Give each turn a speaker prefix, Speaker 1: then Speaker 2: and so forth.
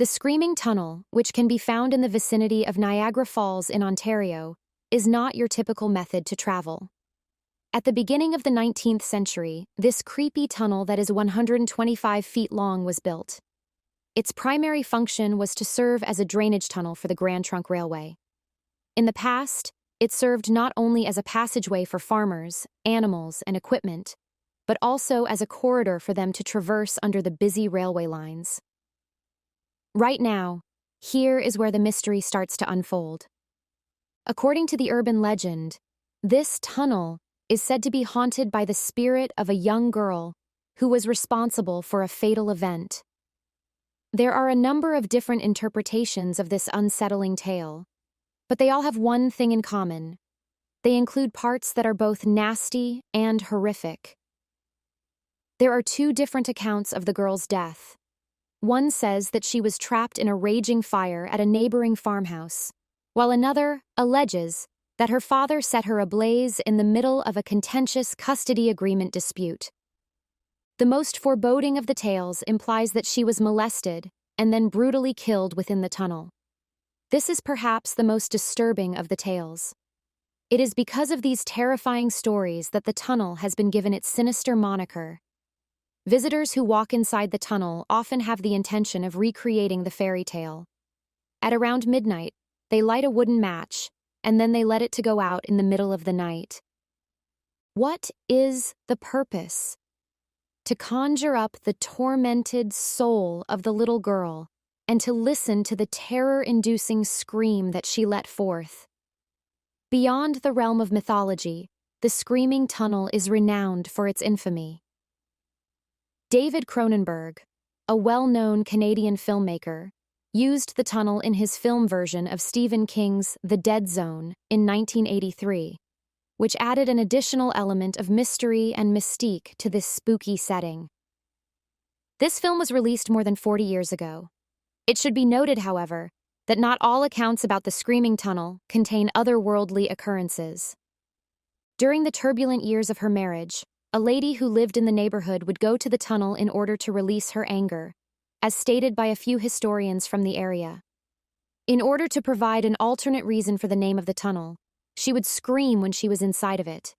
Speaker 1: The Screaming Tunnel, which can be found in the vicinity of Niagara Falls in Ontario, is not your typical method to travel. At the beginning of the 19th century, this creepy tunnel that is 125 feet long was built. Its primary function was to serve as a drainage tunnel for the Grand Trunk Railway. In the past, it served not only as a passageway for farmers, animals, and equipment, but also as a corridor for them to traverse under the busy railway lines. Right now, here is where the mystery starts to unfold. According to the urban legend, this tunnel is said to be haunted by the spirit of a young girl who was responsible for a fatal event. There are a number of different interpretations of this unsettling tale, but they all have one thing in common. They include parts that are both nasty and horrific. There are two different accounts of the girl's death. One says that she was trapped in a raging fire at a neighboring farmhouse, while another alleges that her father set her ablaze in the middle of a contentious custody agreement dispute. The most foreboding of the tales implies that she was molested and then brutally killed within the tunnel. This is perhaps the most disturbing of the tales. It is because of these terrifying stories that the tunnel has been given its sinister moniker. Visitors who walk inside the tunnel often have the intention of recreating the fairy tale. At around midnight, they light a wooden match, and then they let it to go out in the middle of the night. What is the purpose? To conjure up the tormented soul of the little girl and to listen to the terror-inducing scream that she let forth. Beyond the realm of mythology, the Screaming Tunnel is renowned for its infamy. David Cronenberg, a well-known Canadian filmmaker, used the tunnel in his film version of Stephen King's The Dead Zone in 1983, which added an additional element of mystery and mystique to this spooky setting. This film was released more than 40 years ago. It should be noted, however, that not all accounts about the Screaming Tunnel contain otherworldly occurrences. During the turbulent years of her marriage, a lady who lived in the neighborhood would go to the tunnel in order to release her anger, as stated by a few historians from the area. In order to provide an alternate reason for the name of the tunnel, she would scream when she was inside of it.